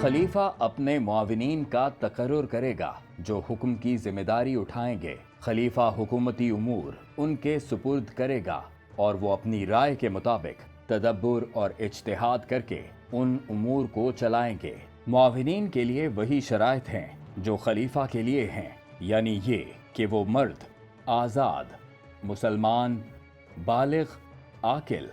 खलीफा अपने मुआविनीन का तकर्रुर करेगा जो हुक्म की जिम्मेदारी उठाएंगे। खलीफा हुकूमती उमूर उनके सुपुर्द करेगा और वो अपनी राय के मुताबिक तदब्बुर और इज्तिहाद करके उन उमूर को चलाएंगे। मुआविनीन के लिए वही शराइत हैं जो खलीफा के लिए हैं, यानी ये कि वो मर्द, आज़ाद, मुसलमान, बालिग, आकिल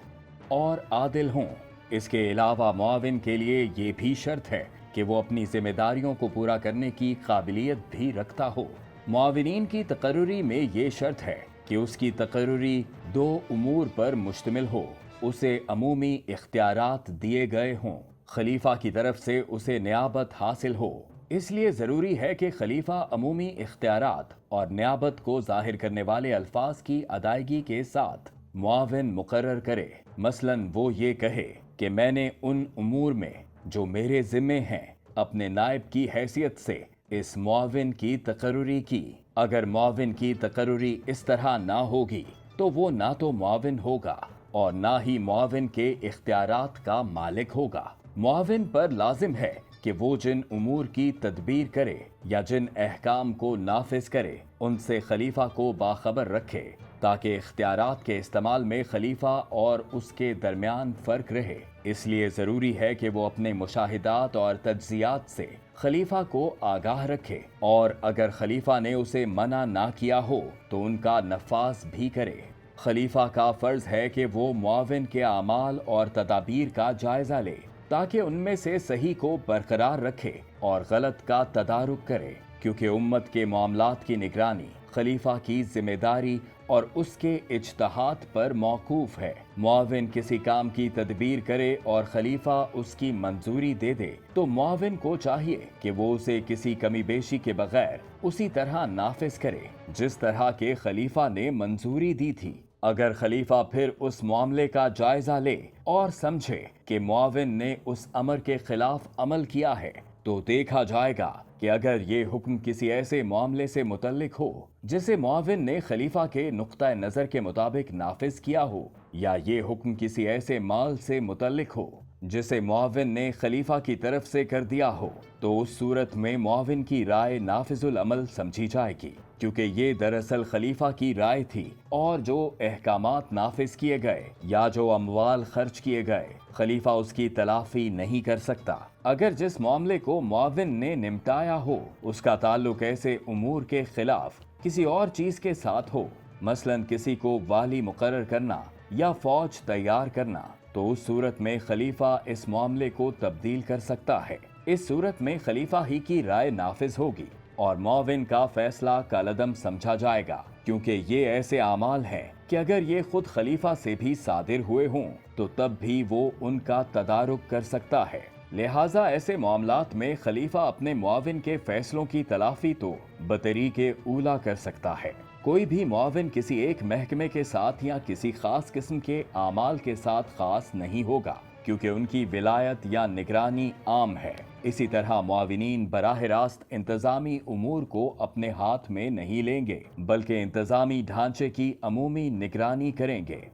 और आदिल हों। इसके अलावा मुआविन के लिए ये भी शर्त है कि वो अपनी जिम्मेदारियों को पूरा करने की काबिलियत भी रखता हो। मुआविनीन की तकर्रुरी में ये शर्त है कि उसकी तकर्रुरी दो उमूर पर मुश्तमिल हो। उसे अमूमी इख्तियारात दिए गए हों, खलीफा की तरफ से उसे नियाबत हासिल हो। इसलिए ज़रूरी है कि खलीफा अमूमी इख्तियारात और नियाबत को जाहिर करने वाले अल्फाज की अदायगी के साथ मुआविन मुकर्रर करे। मसलन वो ये कहे कि मैंने उन उमूर में जो मेरे ज़िम्मे हैं अपने नायब की हैसियत से इस मुआविन की तकर्रुरी की। अगर मुआविन की तकर्रुरी इस तरह ना होगी तो वो ना तो मुआविन होगा और ना ही मुआविन के इख्तियारात का मालिक होगा। मुआविन पर लाजिम है कि वो जिन उमूर की तदबीर करे या जिन अहकाम को नाफिज करे उनसे खलीफा को बाखबर रखे, ताकि इख्तियारात के इस्तेमाल में खलीफा और उसके दरमियान फ़र्क रहे। इसलिए ज़रूरी है कि वो अपने मुशाहिदात और तज्ज़ियात से खलीफा को आगाह रखे और अगर खलीफा ने उसे मना ना किया हो तो उनका नफाज भी करे। खलीफा का फ़र्ज़ है कि वो मुआविन के आमाल और तदाबीर का जायज़ा ले ताकि उनमें से सही को बरकरार रखे और गलत का तदारुक करे, क्योंकि उम्मत के मामलात की निगरानी खलीफा की जिम्मेदारी और उसके इज्तिहाद पर मौकूफ है। मुआविन किसी काम की तदबीर करे और खलीफा उसकी मंजूरी दे दे तो मुआविन को चाहिए कि वो उसे किसी कमी बेशी के बगैर उसी तरह नाफिज करे जिस तरह के खलीफा ने मंजूरी दी थी। अगर खलीफा फिर उस मामले का जायजा ले और समझे कि मुआविन ने उस अमर के खिलाफ अमल किया है तो देखा जाएगा कि अगर ये हुक्म किसी ऐसे मामले से मुतल्लिक हो जिसे मुआविन ने खलीफा के नुक्ता नज़र के मुताबिक नाफिज किया हो, या ये हुक्म किसी ऐसे माल से मुतल्लिक हो जिसे मुआविन ने खलीफा की तरफ से कर दिया हो, तो उस सूरत में मुआविन की राय नाफिजुल अमल समझी जाएगी, क्योंकि ये दरअसल खलीफा की राय थी और जो अहकामात नाफिज किए गए या जो अमवाल खर्च किए गए खलीफा उसकी तलाफी नहीं कर सकता। अगर जिस मामले को मुआविन ने निपटाया हो उसका ताल्लुक ऐसे उमूर के खिलाफ किसी और चीज के साथ हो, मसलन किसी को वाली मुकर्रर करना या फौज तैयार करना, तो उस सूरत में खलीफा इस मामले को तब्दील कर सकता है। इस सूरत में खलीफा ही की राय नाफिज होगी और मुआविन का फैसला कलअदम समझा जाएगा, क्योंकि ये ऐसे आमाल हैं कि अगर ये खुद खलीफा से भी सादिर हुए हों तो तब भी वो उनका तदारुक कर सकता है। लिहाजा ऐसे मामलात में खलीफा अपने मुआविन के फैसलों की तलाफी तो बतरीके ऊला कर सकता है। कोई भी मुआविन किसी एक महकमे के साथ या किसी खास किस्म के आमाल के साथ खास नहीं होगा, क्योंकि उनकी विलायत या निगरानी आम है। इसी तरह मुआविनीन बराह रास्त इंतजामी उमूर को अपने हाथ में नहीं लेंगे, बल्कि इंतजामी ढांचे की अमूमी निगरानी करेंगे।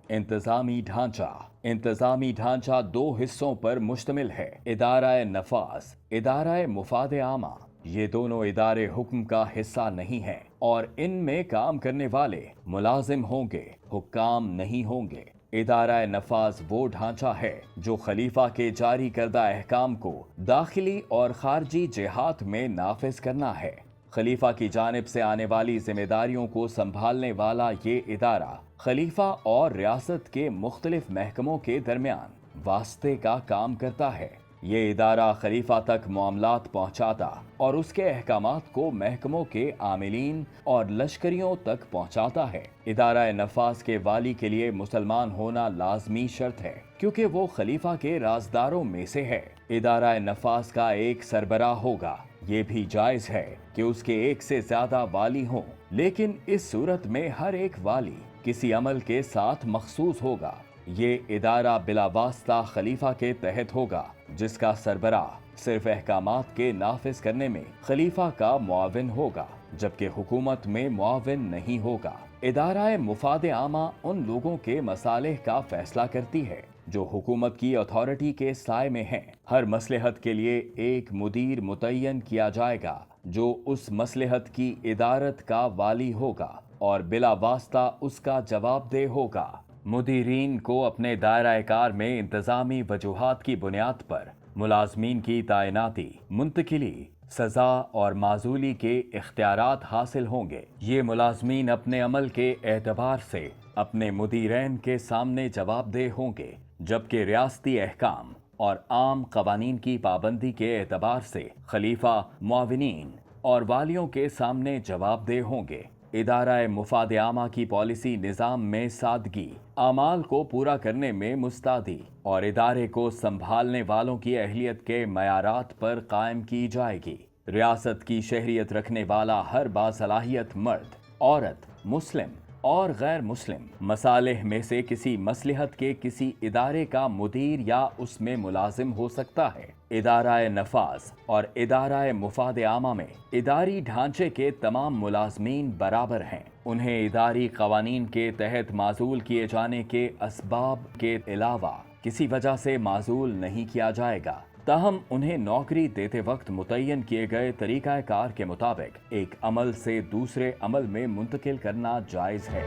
इंतजामी ढांचा दो हिस्सों पर मुश्तमिल है, इदारा नफाज, इदारा मुफाद आमा। ये दोनों इदारे हुक्म का हिस्सा नहीं हैं और इनमें काम करने वाले मुलाजिम होंगे, हुक्काम नहीं होंगे। इदारा नफाज वो ढांचा है जो खलीफा के जारी करदा अहकाम को दाखिली और खारजी जिहाद में नाफिज करना है। खलीफा की जानिब से आने वाली जिम्मेदारियों को संभालने वाला ये इदारा खलीफा और रियासत के मुख्तलिफ महकमों के दरमियान वास्ते का काम करता है। ये इदारा खलीफा तक मामलात पहुंचाता और उसके अहकामात को महकमों के आमिलीन और लश्करियों तक पहुंचाता है। इदारा नफाज के वाली के लिए मुसलमान होना लाजमी शर्त है, क्योंकि वो खलीफा के राजदारों में से है। इदारा नफाज का एक सरबराह होगा। ये भी जायज है कि उसके एक से ज्यादा वाली हों, लेकिन इस सूरत में हर एक वाली किसी अमल के साथ मखसूस होगा। ये इदारा बिलावास्ता खलीफा के तहत होगा, जिसका सरबराह सिर्फ अहकामात के नाफिज करने में खलीफा का मुआविन होगा, जबकि हुकूमत में मुआविन नहीं होगा। इदारा मुफाद आमा उन लोगों के मसालेह का फैसला करती है जो हुकूमत की अथॉरिटी के साए में हैं। हर मसलहत के लिए एक मुदीर मुतय्यन किया जाएगा जो उस मसलहत की इदारत का वाली होगा और बिला वास्ता उसका जवाबदेह होगा। मुदीरीन को अपने दायरा कार में इंतजामी वजूहात की बुनियाद पर मुलाजमीन की तैनाती, मुंतकिली, सजा और माजूली के इख्तियारात हासिल होंगे। ये मुलाजमीन अपने अमल के एतबार से अपने मुदीरैन के सामने जवाबदेह होंगे, जबकि रियासती अहकाम और आम कवानीन की पाबंदी के एतबार से खलीफा, मुआविनीन और वालियों के सामने जवाबदेह होंगे। इदारा मुफाद आमा की पॉलिसी निज़ाम में सादगी, आमाल को पूरा करने में मुस्तादी और इदारे को संभालने वालों की अहलियत के मयारात पर कायम की जाएगी। रियासत की शहरियत रखने वाला हर बासलाहियत मर्द, औरत, मुस्लिम और गैर मुस्लिम मसालिह में से किसी मसलहत के किसी इदारे का मुदीर या उसमें मुलाजिम हो सकता है। इदारा नफाज और इदारा मुफाद आमा में इदारी ढांचे के तमाम मुलाजमीन बराबर हैं। उन्हें इदारी कवानीन के तहत माजूल किए जाने के असबाब के अलावा किसी वजह से माजूल नहीं किया जाएगा। ताहम उन्हें नौकरी देते वक्त मुतय्यन किए गए तरीक़ाकार के मुताबिक एक अमल से दूसरे अमल में मुंतकिल करना जायज़ है।